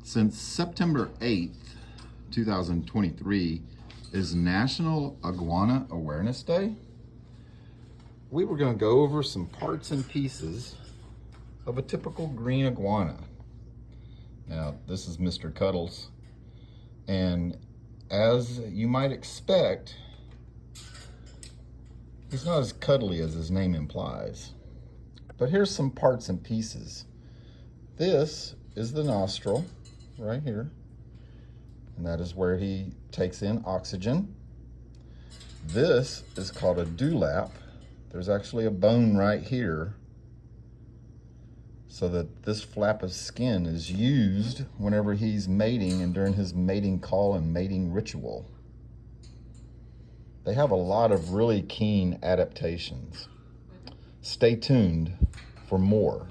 Since September 8th, 2023 is National Iguana Awareness Day, we were going to go over some parts and pieces of a typical green iguana. Now, this is Mr. Cuddles, and as you might expect, he's not as cuddly as his name implies. But here's some parts and pieces. This is the nostril right here, and that is where he takes in oxygen. This is called a dewlap. There's actually a bone right here so that this flap of skin is used whenever he's mating and during his mating call and mating ritual. They have a lot of really keen adaptations. Stay tuned for more.